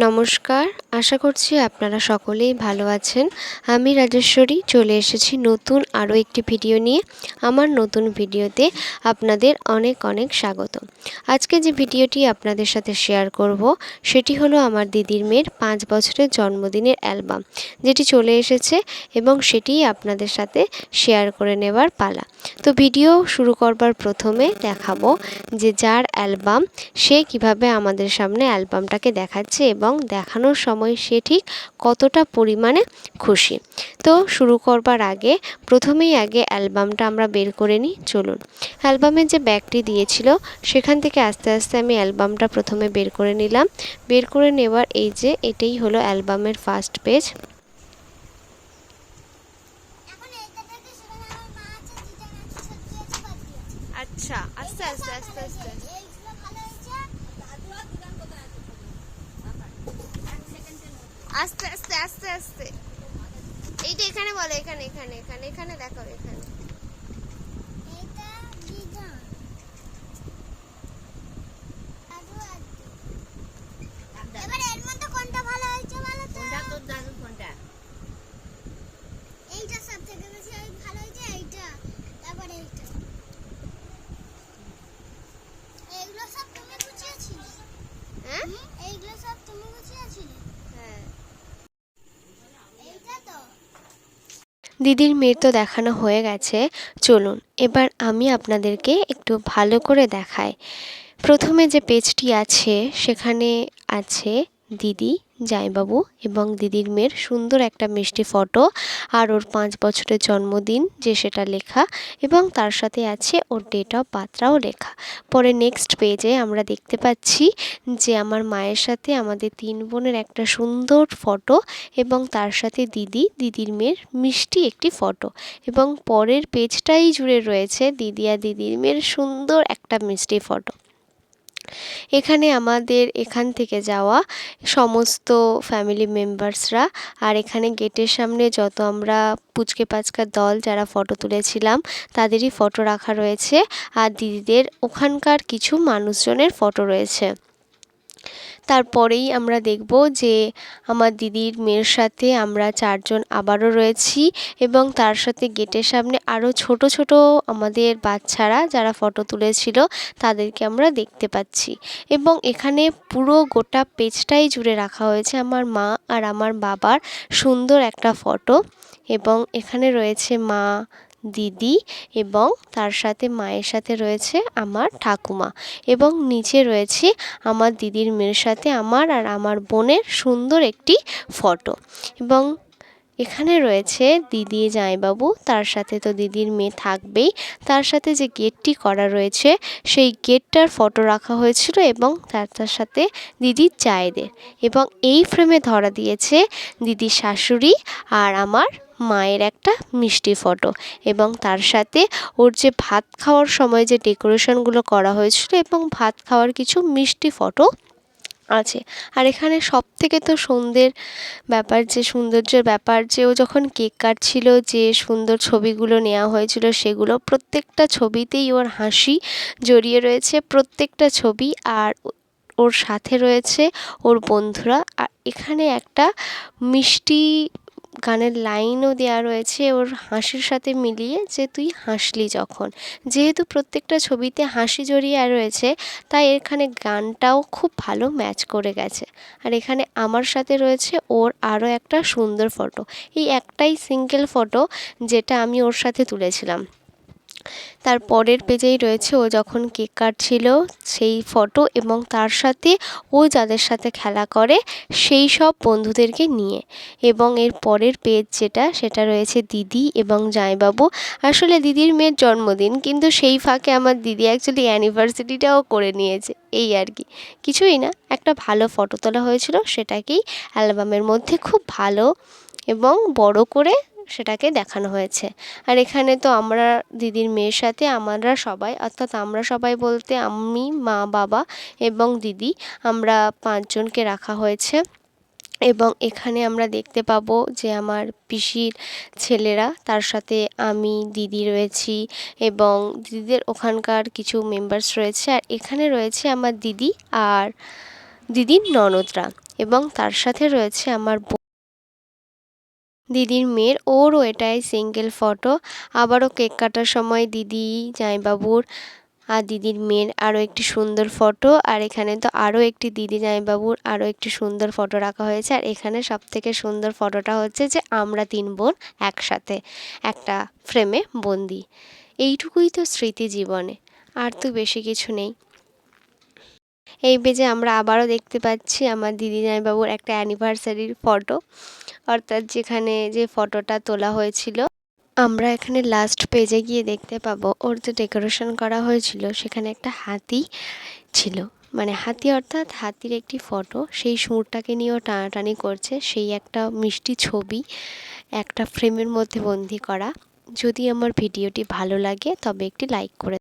নমস্কার, আশা করছি আপনারা সকলেই ভালো আছেন। আমি রাজেশ্বরী চলে এসেছি নতুন আরও একটি ভিডিও নিয়ে। আমার নতুন ভিডিওতে আপনাদের অনেক অনেক স্বাগত। আজকে যে ভিডিওটি আপনাদের সাথে শেয়ার করব সেটি হলো আমার দিদির মেয়ের 5 বছরের জন্মদিনের অ্যালবাম, যেটি চলে এসেছে এবং সেটিই আপনাদের সাথে শেয়ার করে নেবার পালা। তো ভিডিও শুরু করবার প্রথমে দেখাবো যে যার অ্যালবাম সে কিভাবে আমাদের সামনে অ্যালবামটাকে দেখাচ্ছে এবং দেখানোর সময় সে ঠিক কতটা পরিমাণে খুশি। তো শুরু করবার আগে প্রথমেই অ্যালবামটা আমরা বের করে নিই। চলুন, অ্যালবামের যে ব্যাগটি দিয়েছিল সেখান থেকে আস্তে আস্তে আমি অ্যালবামটা প্রথমে বের করে নিলাম। বের করে নেবার এই যে এটাই হলো অ্যালবামের ফার্স্ট পেজ। আচ্ছা, আস্তে আস্তে আস্তে আস্তে আস্তে আস্তে আস্তে আস্তে এইটা এখানে বলো, এখানে এখানে এখানে এখানে দেখো, এখানে এবার এর মধ্যে কোনটা ভালো হয়েছে বলো তো? কোনটা তোর দাদুর কোনটা? এইটা সবথেকে বেশি ভালো হয়েছে, এইটা, তারপরে এইটা। এইগুলো সব তুমি গুছিয়েছিলে? হ্যাঁ, এইগুলো সব তুমি গুছিয়েছিলে? হ্যাঁ। এইটা তো দিদির মেয়ের তো দেখানো হয়ে গেছে। চলুন এবার আমি আপনাদেরকে একটু ভালো করে দেখাই। প্রথমে যে পেজটি আছে সেখানে আছে দিদি, জামাইবাবু এবং দিদির মেয়ের সুন্দর একটা মিষ্টি ফটো, আর ওর 5 বছরের জন্মদিন যে সেটা লেখা, এবং তার সাথে আছে ওর ডেট অফ বার্থটাও লেখা। পরে নেক্সট পেজে আমরা দেখতে পাচ্ছি যে আমার মায়ের সাথে আমাদের 3 বোনের একটা সুন্দর ফটো, এবং তার সাথে দিদির মেয়ের মিষ্টি একটি ফটো, এবং পরের পেজটাই জুড়ে রয়েছে দিদি আর দিদির মেয়ের সুন্দর একটা মিষ্টি ফটো। এখানে আমাদের এখান থেকে যাওয়া সমস্ত ফ্যামিলি মেম্বার্সরা, আর এখানে গেটের সামনে যত আমরা পুচকে পাচকা দল যারা ফটো তুলেছিলাম তাদেরই ফটো রাখা রয়েছে, আর দিদিদের ওখানকার কিছু মানুষজনের ফটো রয়েছে। তারপরেই আমরা দেখব যে আমার দিদির মেয়ের সাথে আমরা 4 জন আবারও রয়েছি, এবং তার সাথে গেটের সামনে আরও ছোট ছোট আমাদের বাচ্চারা যারা ফটো তুলেছিল তাদেরকে আমরা দেখতে পাচ্ছি। এবং এখানে পুরো গোটা পেজটাই জুড়ে রাখা হয়েছে আমার মা আর আমার বাবার সুন্দর একটা ফটো, এবং এখানে রয়েছে মা, দিদি, এবং তার সাথে মায়ের সাথে রয়েছে আমার ঠাকুমা, এবং নিচে রয়েছে আমার দিদির মেয়ের সাথে আমার আর আমার বোনের সুন্দর একটি ফটো, এবং এখানে রয়েছে দিদি, জামাইবাবু, তার সাথে তো দিদির মেয়ে থাকবেই, তার সাথে যে গেটটি করা রয়েছে সেই গেটটার ফটো রাখা হয়েছিল, এবং তার সাথে দিদির জায়েদের, এবং এই ফ্রেমে ধরা দিয়েছে দিদির শাশুড়ি আর আমার মায়ের একটা মিষ্টি ফটো, এবং তার সাথে ওর যে ভাত খাওয়ার সময় যে ডেকোরেশনগুলো করা হয়েছিল এবং ভাত খাওয়ার কিছু মিষ্টি ফটো আছে। আর এখানে সবথেকে তো সৌন্দর্যের ব্যাপার যে ও যখন কেক কাটছিল যে সুন্দর ছবিগুলো নেওয়া হয়েছিল সেগুলো প্রত্যেকটা ছবিতেই ওর হাসি জড়িয়ে রয়েছে, প্রত্যেকটা ছবি, আর ওর সাথে রয়েছে ওর বন্ধুরা। আর এখানে একটা মিষ্টি গানের লাইনও দেওয়া রয়েছে ওর হাসির সাথে মিলিয়ে, যে তুই হাসলি যখন, যেহেতু প্রত্যেকটা ছবিতে হাসি জড়িয়ে রয়েছে তাই এখানে গানটাও খুব ভালো ম্যাচ করে গেছে। আর এখানে আমার সাথে রয়েছে ওর আরও একটা সুন্দর ফটো, এই একটাই সিঙ্গেল ফটো যেটা আমি ওর সাথে তুলেছিলাম। তার পরের পেজেই রয়েছে ও যখন কেক কাটছিল সেই ফটো, এবং তার সাথে ও যাদের সাথে খেলা করে সেই সব বন্ধুদেরকে নিয়ে। এবং এর পরের পেজ সেটা রয়েছে দিদি এবং জামাইবাবু। আসলে দিদির মেয়ের জন্মদিন, কিন্তু সেই ফাঁকে আমার দিদি অ্যাকচুয়ালি অ্যানিভার্সারিটাও করে নিয়েছে, এই আর কি, কিছুই না, একটা ভালো ফটো তোলা হয়েছিল, সেটাকেই অ্যালবামের মধ্যে খুব ভালো এবং বড় করে সেটাকে দেখানো হয়েছে। আর এখানে তো আমরা দিদির মেয়ের সাথে আমরা সবাই, অর্থাৎ আমরা সবাই বলতে আমি, মা, বাবা এবং দিদি, আমরা 5 জনকে রাখা হয়েছে। এবং এখানে আমরা দেখতে পাবো যে আমার পিসির ছেলেরা, তার সাথে আমি, দিদি রয়েছি, এবং দিদিদের ওখানকার কিছু মেম্বার্স রয়েছে। আর এখানে রয়েছে আমার দিদি আর দিদির ননদরা, এবং তার সাথে রয়েছে আমার দিদির মেয়ের, ওরও এটাই সিঙ্গেল ফটো। আবারও কেক কাটার সময় দিদি, জামাইবাবুর আর দিদির মেয়ের আরও একটি সুন্দর ফটো। আর এখানে তো আরও একটি দিদি জামাইবাবুর আরও একটি সুন্দর ফটো রাখা হয়েছে। আর এখানে সবথেকে সুন্দর ফটোটা হচ্ছে যে আমরা 3 বোন একসাথে একটা ফ্রেমে বন্দি। এইটুকুই তো স্মৃতি জীবনে, আর তো বেশি কিছু নেই। এই পেজে আমরা আবারও দেখতে পাচ্ছি আমার দিদি জামাইবাবুর একটা অ্যানিভার্সারির ফটো, অর্থাৎ যেখানে যে ফটোটা তোলা হয়েছিল। আমরা এখানে লাস্ট পেজে গিয়ে দেখতে পাবো ওর যে ডেকোরেশন করা হয়েছিল সেখানে একটা হাতি ছিল, মানে হাতি অর্থাৎ হাতির একটি ফটো, সেই সুরটাকে নিয়েও টানাটানি করছে। সেই একটা মিষ্টি ছবি একটা ফ্রেমের মধ্যে বন্দি করা। যদি আমার ভিডিওটি ভালো লাগে তবে একটি লাইক করে